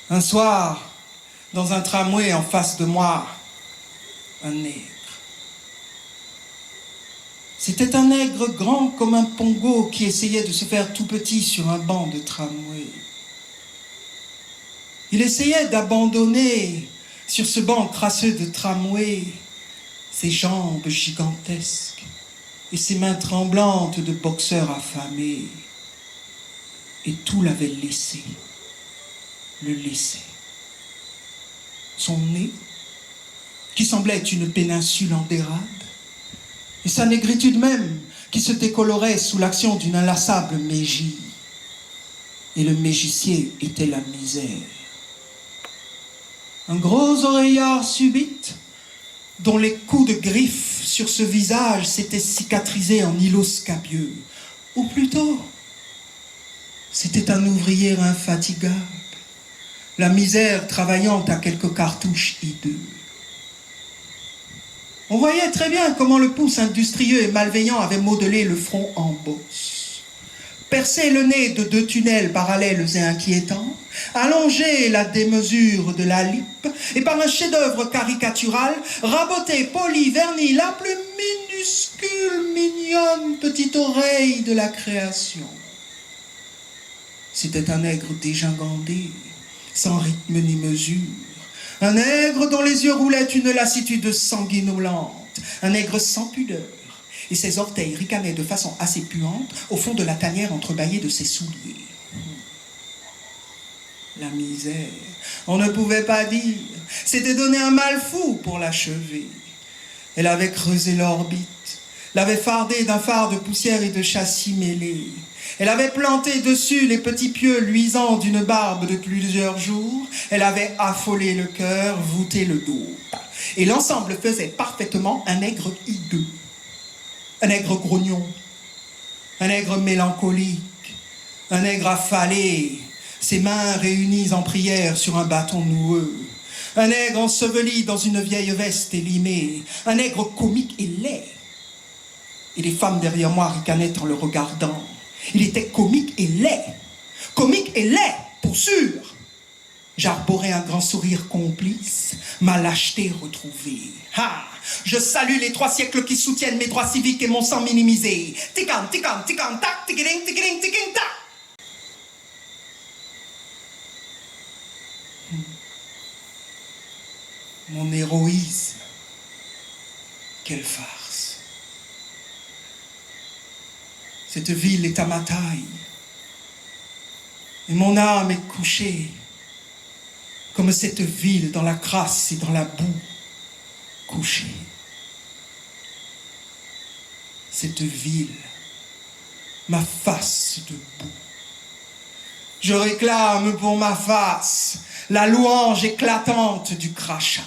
Un soir, dans un tramway en face de moi, un nègre. C'était un nègre grand comme un pongo qui essayait de se faire tout petit sur un banc de tramway. Il essayait d'abandonner sur ce banc crasseux de tramway ses jambes gigantesques et ses mains tremblantes de boxeur affamé. Et tout l'avait laissé, le laissait. Son nez, qui semblait une péninsule en dérade, et sa négritude même, qui se décolorait sous l'action d'une inlassable mégie. Et le mégicier était la misère. Un gros oreillard subite, dont les coups de griffe sur ce visage s'étaient cicatrisés en îlots scabieux. Ou plutôt, c'était un ouvrier infatigable, la misère travaillant à quelques cartouches hideux. On voyait très bien comment le pouce industrieux et malveillant avait modelé le front en bosse, percé le nez de 2 tunnels parallèles et inquiétants, allongé la démesure de la lippe et par un chef-d'œuvre caricatural, raboté, poli, verni la plus minuscule, mignonne petite oreille de la création. C'était un nègre dégingandé, sans rythme ni mesure. Un nègre dont les yeux roulaient une lassitude sanguinolente. Un nègre sans pudeur. Et ses orteils ricanaient de façon assez puante au fond de la tanière entrebâillée de ses souliers. La misère, on ne pouvait pas dire. C'était donner un mal fou pour l'achever. Elle avait creusé l'orbite, l'avait fardé d'un phare de poussière et de châssis mêlés. Elle avait planté dessus les petits pieux luisants d'une barbe de plusieurs jours. Elle avait affolé le cœur, voûté le dos. Et l'ensemble faisait parfaitement un nègre hideux, un nègre grognon, un nègre mélancolique, un nègre affalé, ses mains réunies en prière sur un bâton noueux, un nègre enseveli dans une vieille veste élimée, un nègre comique et laid. Et les femmes derrière moi ricanaient en le regardant. Il était comique et laid, pour sûr. J'arborais un grand sourire complice, ma lâcheté retrouvée. Ah, je salue les 3 siècles qui soutiennent mes droits civiques et mon sang minimisé. Tikam, tikam, tikam, tak, tikiling, tikiling, tiking, tak. Mon héroïsme, quelle farce. Cette ville est à ma taille, et mon âme est couchée, comme cette ville dans la crasse et dans la boue, couchée. Cette ville, ma face de boue. Je réclame pour ma face la louange éclatante du crachat.